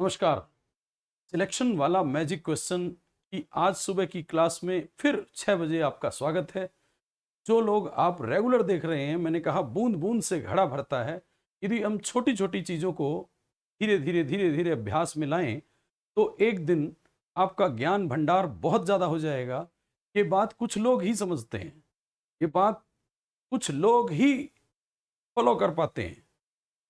नमस्कार। सिलेक्शन वाला magic question की आज सुबह की क्लास में फिर 6 बजे आपका स्वागत है। जो लोग आप रेगुलर देख रहे हैं, मैंने कहा बूंद बूंद से घड़ा भरता है। यदि हम छोटी छोटी चीज़ों को धीरे धीरे अभ्यास में लाएं तो एक दिन आपका ज्ञान भंडार बहुत ज़्यादा हो जाएगा। ये बात कुछ लोग ही समझते हैं, ये बात कुछ लोग ही फॉलो कर पाते हैं।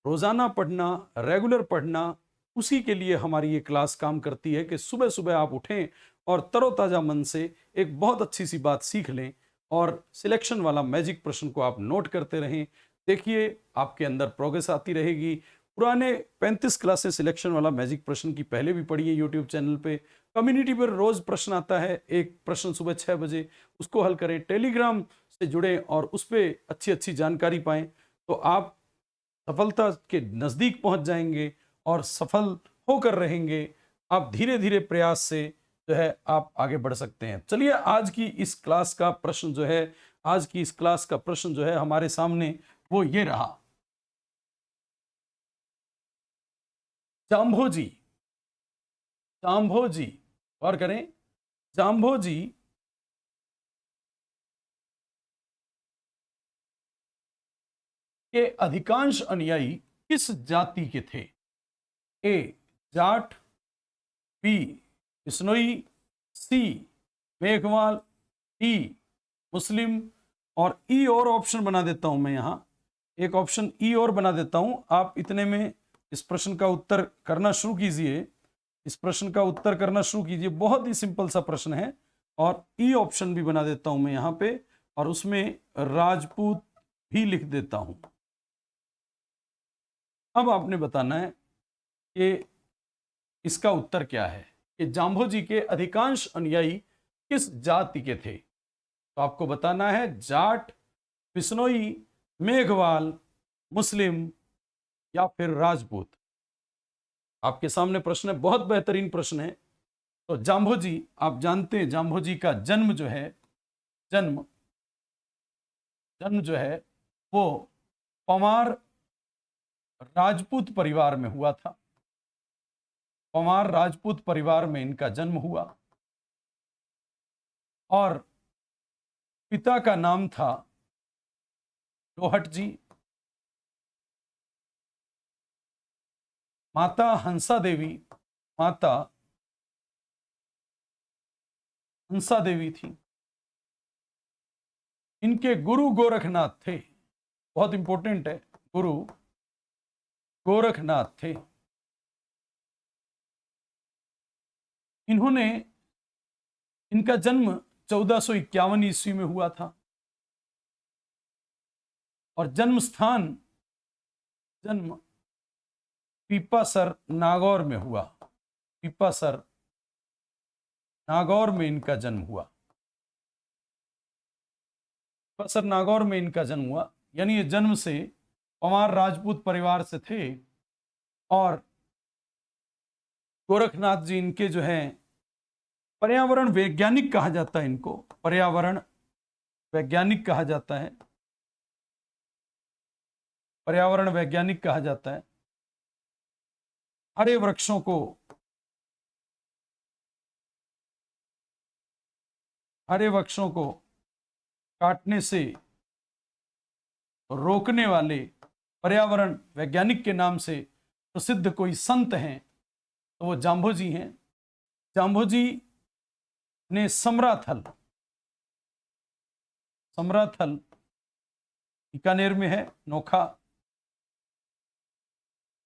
रोज़ाना पढ़ना, रेगुलर पढ़ना, उसी के लिए हमारी ये क्लास काम करती है कि सुबह-सुबह आप उठें और तरोताज़ा मन से एक बहुत अच्छी-सी बात सीख लें और सिलेक्शन वाला मैजिक प्रश्न को आप नोट करते रहें। देखिए, आपके अंदर प्रोग्रेस आती रहेगी। पुराने 35 क्लासें सिलेक्शन वाला मैजिक प्रश्न की पहले भी पढ़ी है यूट्यूब चैनल पे। कम्युनिटी पर रोज़ प्रश्न आता है, एक प्रश्न सुबह 6 बजे, उसको हल करें। टेलीग्राम से जुड़ें और उस पे अच्छी-अच्छी जानकारी पाएँ, तो आप सफलता के नज़दीक पहुंच जाएंगे और सफल होकर रहेंगे। आप धीरे धीरे प्रयास से जो है आप आगे बढ़ सकते हैं। चलिए, आज की इस क्लास का प्रश्न जो है, आज की इस क्लास का प्रश्न जो है हमारे सामने, वो ये रहा। जाम्भोजी, जाम्भोजी, और करें, जाम्भोजी के अधिकांश अनुयायी किस जाति के थे? ए जाट, बी बिश्नोई, सी मेघवाल, डी मुस्लिम, और ई और ऑप्शन बना देता हूं मैं यहां। एक ऑप्शन ई और बना देता हूं। आप इतने में इस प्रश्न का उत्तर करना शुरू कीजिए। इस प्रश्न का उत्तर करना शुरू कीजिए। बहुत ही सिंपल सा प्रश्न है। और ई ऑप्शन भी बना देता हूं मैं यहां पे, और उसमें राजपूत भी लिख देता हूं। अब आपने बताना है कि इसका उत्तर क्या है, कि जाम्भोजी के अधिकांश अनुयायी किस जाति के थे। तो आपको बताना है जाट, बिश्नोई, मेघवाल, मुस्लिम या फिर राजपूत। आपके सामने प्रश्न है, बहुत बेहतरीन प्रश्न है। तो जाम्भोजी, आप जानते हैं जाम्भोजी का जन्म जो है, जन्म जन्म जो है वो पवार राजपूत परिवार में हुआ था। पवार राजपूत परिवार में इनका जन्म हुआ और पिता का नाम था रोहट जी, माता हंसा देवी, माता हंसा देवी थी। इनके गुरु गोरखनाथ थे। बहुत इंपॉर्टेंट है, गुरु गोरखनाथ थे। इन्होंने इनका जन्म 1451 ईस्वी में हुआ था और जन्म स्थान, जन्म पीपासर नागौर में हुआ। पीपासर नागौर में इनका जन्म हुआ। पीपासर नागौर में इनका जन्म हुआ, यानी ये जन्म से पवार राजपूत परिवार से थे। और गोरखनाथ जी इनके जो हैं पर्यावरण वैज्ञानिक कहा जाता है, इनको पर्यावरण वैज्ञानिक कहा जाता है। पर्यावरण वैज्ञानिक कहा जाता है। हरे वृक्षों को, हरे वृक्षों को काटने से रोकने वाले पर्यावरण वैज्ञानिक के नाम से प्रसिद्ध कोई संत हैं तो वो जाम्भोजी हैं। जाम्भोजी ने समराथल, समराथल बीकानेर में है, नोखा,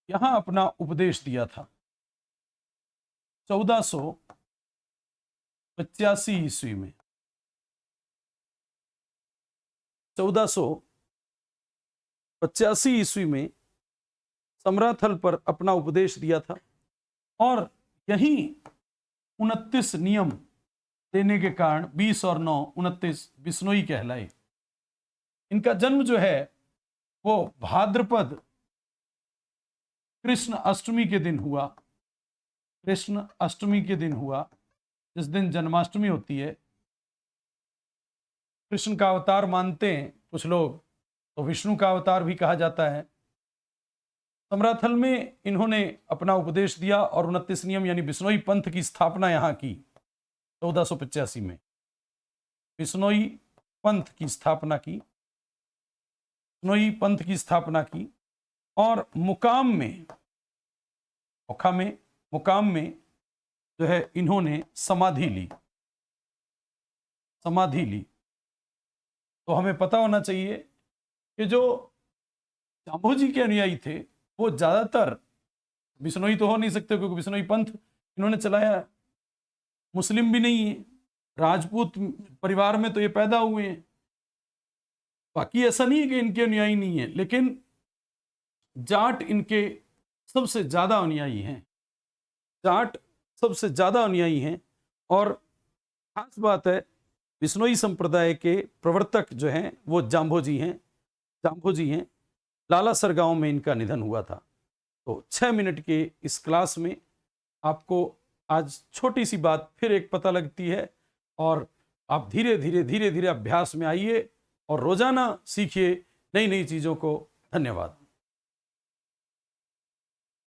यहां अपना उपदेश दिया था 1485 ईस्वी में। 1485 ईस्वी में समराथल पर अपना उपदेश दिया था और यही 29 नियम देने के कारण 20 और 9 29 बिश्नोई कहलाए। इनका जन्म जो है वो भाद्रपद कृष्ण अष्टमी के दिन हुआ। कृष्ण अष्टमी के दिन हुआ, जिस दिन जन्माष्टमी होती है। कृष्ण का अवतार मानते हैं कुछ लोग, तो विष्णु का अवतार भी कहा जाता है। समराथल में इन्होंने अपना उपदेश दिया और 29 नियम यानी बिश्नोई पंथ की स्थापना यहाँ की 1485 में। बिश्नोई पंथ की स्थापना की, बिश्नोई पंथ की स्थापना की और मुकाम में, ओखा में, मुकाम में जो है इन्होंने समाधि ली, समाधि ली। तो हमें पता होना चाहिए कि जो जाम्भोजी के अनुयायी थे वो ज़्यादातर बिश्नोई तो हो नहीं सकते, क्योंकि बिश्नोई पंथ इन्होंने चलाया, मुस्लिम भी नहीं है, राजपूत परिवार में तो ये पैदा हुए हैं। बाकी ऐसा नहीं है कि इनके अनुयायी नहीं है, लेकिन जाट इनके सबसे ज़्यादा अनुयायी हैं, जाट सबसे ज़्यादा अनुयायी हैं। और खास बात है, बिश्नोई संप्रदाय के प्रवर्तक जो हैं वो जाम्भोजी हैं, जाम्भोजी हैं। लालासर गांव में इनका निधन हुआ था। तो 6 मिनट के इस क्लास में आपको आज छोटी सी बात फिर एक पता लगती है, और आप धीरे धीरे अभ्यास में आइए और रोजाना सीखिए नई नई चीज़ों को। धन्यवाद।